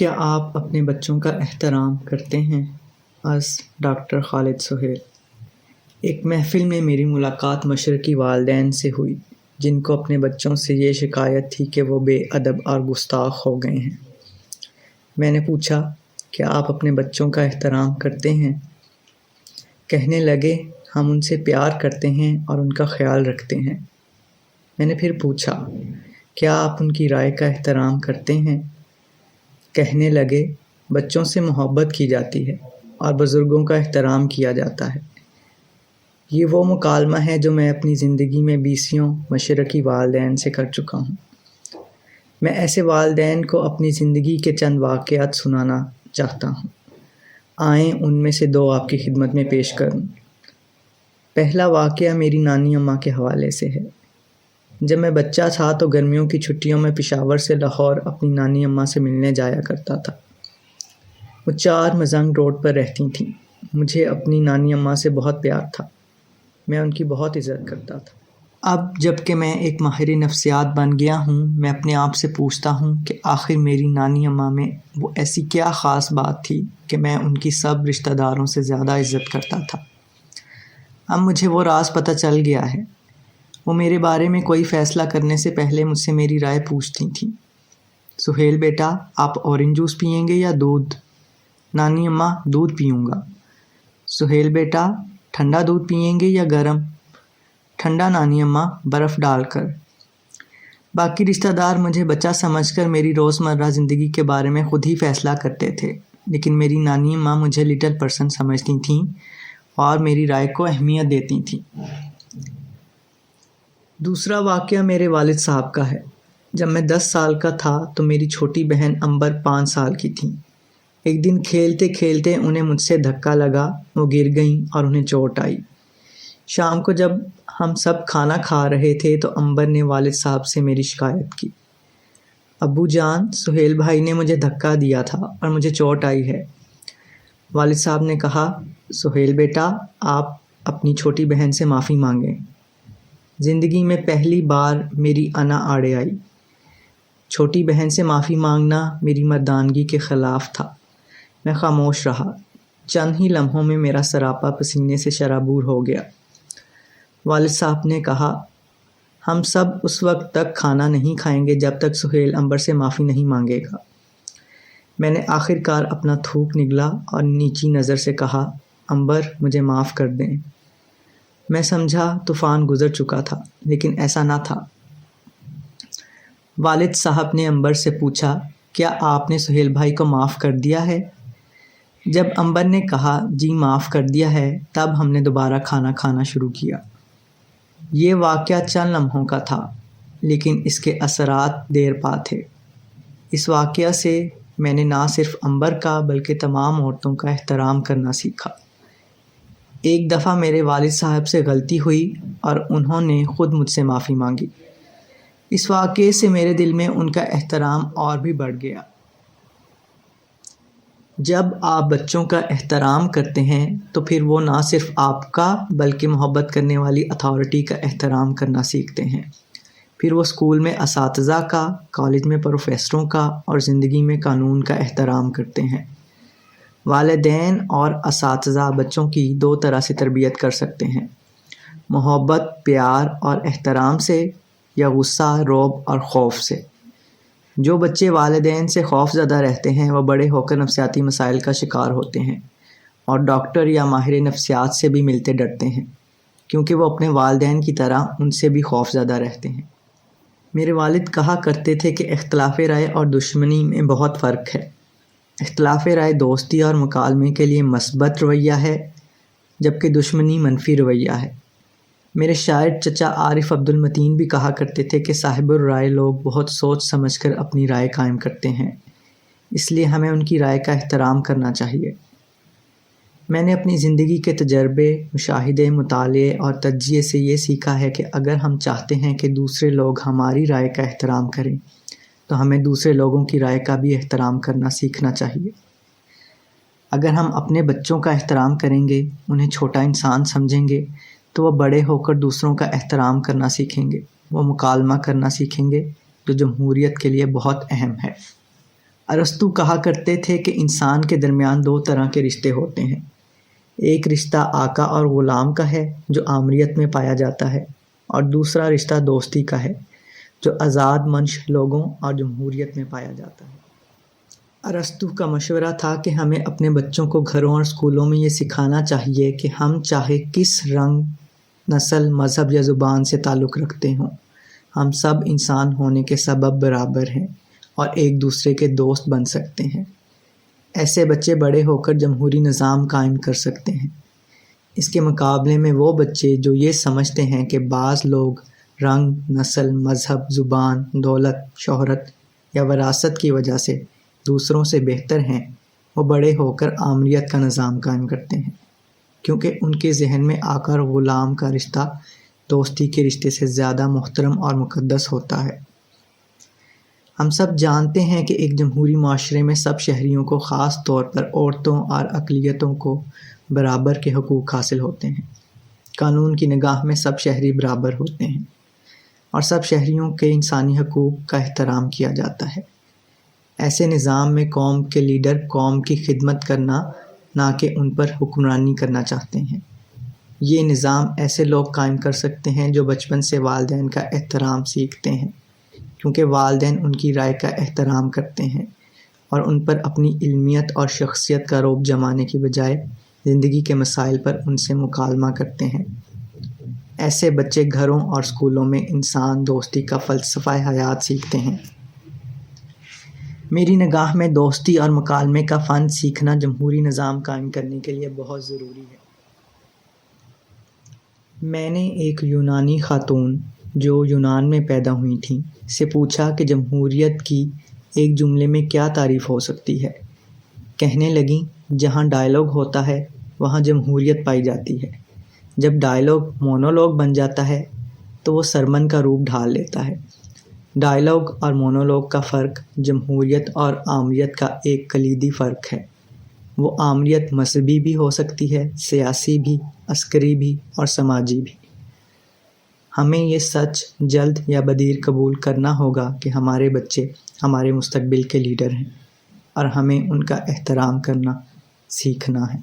کیا آپ اپنے بچوں کا احترام کرتے ہیں؟ از ڈاکٹر خالد سہیل۔ ایک محفل میں میری ملاقات مشرقی والدین سے ہوئی جن کو اپنے بچوں سے یہ شکایت تھی کہ وہ بے ادب اور گستاخ ہو گئے ہیں۔ میں نے پوچھا، کیا آپ اپنے بچوں کا احترام کرتے ہیں؟ کہنے لگے، ہم ان سے پیار کرتے ہیں اور ان کا خیال رکھتے ہیں۔ میں نے پھر پوچھا، کیا آپ ان کی رائے کا احترام کرتے ہیں؟ کہنے لگے، بچوں سے محبت کی جاتی ہے اور بزرگوں کا احترام کیا جاتا ہے۔ یہ وہ مکالمہ ہے جو میں اپنی زندگی میں 20 مشرقی والدین سے کر چکا ہوں۔ میں ایسے والدین کو اپنی زندگی کے چند واقعات سنانا چاہتا ہوں۔ آئیں ان میں سے 2 آپ کی خدمت میں پیش کروں۔ پہلا واقعہ میری نانی اماں کے حوالے سے ہے۔ جب میں بچہ تھا تو گرمیوں کی چھٹیوں میں پشاور سے لاہور اپنی نانی اماں سے ملنے جایا کرتا تھا۔ وہ 4 مزنگ روڈ پر رہتی تھیں۔ مجھے اپنی نانی اماں سے بہت پیار تھا۔ میں ان کی بہت عزت کرتا تھا۔ اب جب کہ میں ایک ماہر نفسیات بن گیا ہوں، میں اپنے آپ سے پوچھتا ہوں کہ آخر میری نانی اماں میں وہ ایسی کیا خاص بات تھی کہ میں ان کی سب رشتہ داروں سے زیادہ عزت کرتا تھا۔ اب مجھے وہ راز پتہ چل گیا ہے۔ وہ میرے بارے میں کوئی فیصلہ کرنے سے پہلے مجھ سے میری رائے پوچھتی تھیں۔ سہیل بیٹا، آپ اورنج جوس پئیں گے یا دودھ؟ نانی اماں، دودھ پیوں گا۔ سہیل بیٹا، ٹھنڈا دودھ پئیں گے یا گرم؟ ٹھنڈا نانی اماں، برف ڈال کر۔ باقی رشتہ دار مجھے بچہ سمجھ کر میری روزمرہ زندگی کے بارے میں خود ہی فیصلہ کرتے تھے، لیکن میری نانی اماں مجھے لٹل پرسن سمجھتی تھیں اور میری رائے کو اہمیت دیتی تھیں۔ دوسرا واقعہ میرے والد صاحب کا ہے۔ جب میں 10 سال کا تھا تو میری چھوٹی بہن امبر 5 سال کی تھیں۔ ایک دن کھیلتے کھیلتے انہیں مجھ سے دھکا لگا، وہ گر گئیں اور انہیں چوٹ آئی۔ شام کو جب ہم سب کھانا کھا رہے تھے تو امبر نے والد صاحب سے میری شکایت کی، ابو جان، سہیل بھائی نے مجھے دھکا دیا تھا اور مجھے چوٹ آئی ہے۔ والد صاحب نے کہا، سہیل بیٹا، آپ اپنی چھوٹی بہن سے معافی مانگیں۔ زندگی میں پہلی بار میری انا آڑے آئی۔ چھوٹی بہن سے معافی مانگنا میری مردانگی کے خلاف تھا۔ میں خاموش رہا۔ چند ہی لمحوں میں میرا سراپا پسینے سے شرابور ہو گیا۔ والد صاحب نے کہا، ہم سب اس وقت تک کھانا نہیں کھائیں گے جب تک سہیل امبر سے معافی نہیں مانگے گا۔ میں نے آخر کار اپنا تھوک نگلا اور نیچی نظر سے کہا، امبر، مجھے معاف کر دیں۔ میں سمجھا طوفان گزر چکا تھا، لیکن ایسا نہ تھا۔ والد صاحب نے امبر سے پوچھا، کیا آپ نے سہیل بھائی کو معاف کر دیا ہے؟ جب امبر نے کہا، جی معاف کر دیا ہے، تب ہم نے دوبارہ کھانا کھانا شروع کیا۔ یہ واقعہ چند لمحوں کا تھا، لیکن اس کے اثرات دیر پا تھے۔ اس واقعہ سے میں نے نہ صرف امبر کا بلکہ تمام عورتوں کا احترام کرنا سیکھا۔ ایک دفعہ میرے والد صاحب سے غلطی ہوئی اور انہوں نے خود مجھ سے معافی مانگی۔ اس واقعے سے میرے دل میں ان کا احترام اور بھی بڑھ گیا۔ جب آپ بچوں کا احترام کرتے ہیں تو پھر وہ نہ صرف آپ کا بلکہ محبت کرنے والی اتھارٹی کا احترام کرنا سیکھتے ہیں۔ پھر وہ اسکول میں اساتذہ کا، کالج میں پروفیسروں کا اور زندگی میں قانون کا احترام کرتے ہیں۔ والدین اور اساتذہ بچوں کی 2 طرح سے تربیت کر سکتے ہیں، محبت، پیار اور احترام سے، یا غصہ، رعب اور خوف سے۔ جو بچے والدین سے خوف زدہ رہتے ہیں وہ بڑے ہو کر نفسیاتی مسائل کا شکار ہوتے ہیں اور ڈاکٹر یا ماہر نفسیات سے بھی ملتے ڈرتے ہیں، کیونکہ وہ اپنے والدین کی طرح ان سے بھی خوف زدہ رہتے ہیں۔ میرے والد کہا کرتے تھے کہ اختلاف رائے اور دشمنی میں بہت فرق ہے۔ اختلاف رائے دوستی اور مکالمے کے لیے مثبت رویہ ہے، جبکہ دشمنی منفی رویہ ہے۔ میرے شاعر چچا عارف عبد المتین بھی کہا کرتے تھے کہ صاحب الرائے لوگ بہت سوچ سمجھ کر اپنی رائے قائم کرتے ہیں، اس لیے ہمیں ان کی رائے کا احترام کرنا چاہیے۔ میں نے اپنی زندگی کے تجربے، مشاہدے، مطالعے اور تجزیے سے یہ سیکھا ہے کہ اگر ہم چاہتے ہیں کہ دوسرے لوگ ہماری رائے کا احترام کریں تو ہمیں دوسرے لوگوں کی رائے کا بھی احترام کرنا سیکھنا چاہیے۔ اگر ہم اپنے بچوں کا احترام کریں گے، انہیں چھوٹا انسان سمجھیں گے، تو وہ بڑے ہو کر دوسروں کا احترام کرنا سیکھیں گے، وہ مکالمہ کرنا سیکھیں گے، جو جمہوریت کے لیے بہت اہم ہے۔ ارسطو کہا کرتے تھے کہ انسان کے درمیان دو طرح کے رشتے ہوتے ہیں۔ ایک رشتہ آقا اور غلام کا ہے جو آمریت میں پایا جاتا ہے، اور دوسرا رشتہ دوستی کا ہے جو آزاد منش لوگوں اور جمہوریت میں پایا جاتا ہے۔ ارسطو کا مشورہ تھا کہ ہمیں اپنے بچوں کو گھروں اور اسکولوں میں یہ سکھانا چاہیے کہ ہم چاہے کس رنگ، نسل، مذہب یا زبان سے تعلق رکھتے ہوں، ہم سب انسان ہونے کے سبب برابر ہیں اور ایک دوسرے کے دوست بن سکتے ہیں۔ ایسے بچے بڑے ہو کر جمہوری نظام قائم کر سکتے ہیں۔ اس کے مقابلے میں وہ بچے جو یہ سمجھتے ہیں کہ بعض لوگ رنگ، نسل، مذہب، زبان، دولت، شہرت یا وراثت کی وجہ سے دوسروں سے بہتر ہیں، وہ بڑے ہو کر آمریت کا نظام قائم کرتے ہیں، کیونکہ ان کے ذہن میں آقا اور غلام کا رشتہ دوستی کے رشتے سے زیادہ محترم اور مقدس ہوتا ہے۔ ہم سب جانتے ہیں کہ ایک جمہوری معاشرے میں سب شہریوں کو، خاص طور پر عورتوں اور اقلیتوں کو، برابر کے حقوق حاصل ہوتے ہیں۔ قانون کی نگاہ میں سب شہری برابر ہوتے ہیں اور سب شہریوں کے انسانی حقوق کا احترام کیا جاتا ہے۔ ایسے نظام میں قوم کے لیڈر قوم کی خدمت کرنا، نہ کہ ان پر حکمرانی کرنا چاہتے ہیں۔ یہ نظام ایسے لوگ قائم کر سکتے ہیں جو بچپن سے والدین کا احترام سیکھتے ہیں، کیونکہ والدین ان کی رائے کا احترام کرتے ہیں اور ان پر اپنی علمیت اور شخصیت کا رعب جمانے کی بجائے زندگی کے مسائل پر ان سے مکالمہ کرتے ہیں۔ ایسے بچے گھروں اور اسکولوں میں انسان دوستی کا فلسفہ حیات سیکھتے ہیں۔ میری نگاہ میں دوستی اور مکالمے کا فن سیکھنا جمہوری نظام قائم کرنے کے لیے بہت ضروری ہے۔ میں نے ایک یونانی خاتون جو یونان میں پیدا ہوئی تھیں سے پوچھا کہ جمہوریت کی ایک جملے میں کیا تعریف ہو سکتی ہے۔ کہنے لگیں، جہاں ڈائیلاگ ہوتا ہے وہاں جمہوریت پائی جاتی ہے۔ جب ڈائیلاگ مونولوگ بن جاتا ہے تو وہ سرمن کا روپ ڈھال لیتا ہے۔ ڈائیلاگ اور مونولوگ کا فرق جمہوریت اور آمریت کا ایک کلیدی فرق ہے۔ وہ آمریت مذہبی بھی ہو سکتی ہے، سیاسی بھی، عسکری بھی اور سماجی بھی۔ ہمیں یہ سچ جلد یا بدیر قبول کرنا ہوگا کہ ہمارے بچے ہمارے مستقبل کے لیڈر ہیں اور ہمیں ان کا احترام کرنا سیکھنا ہے۔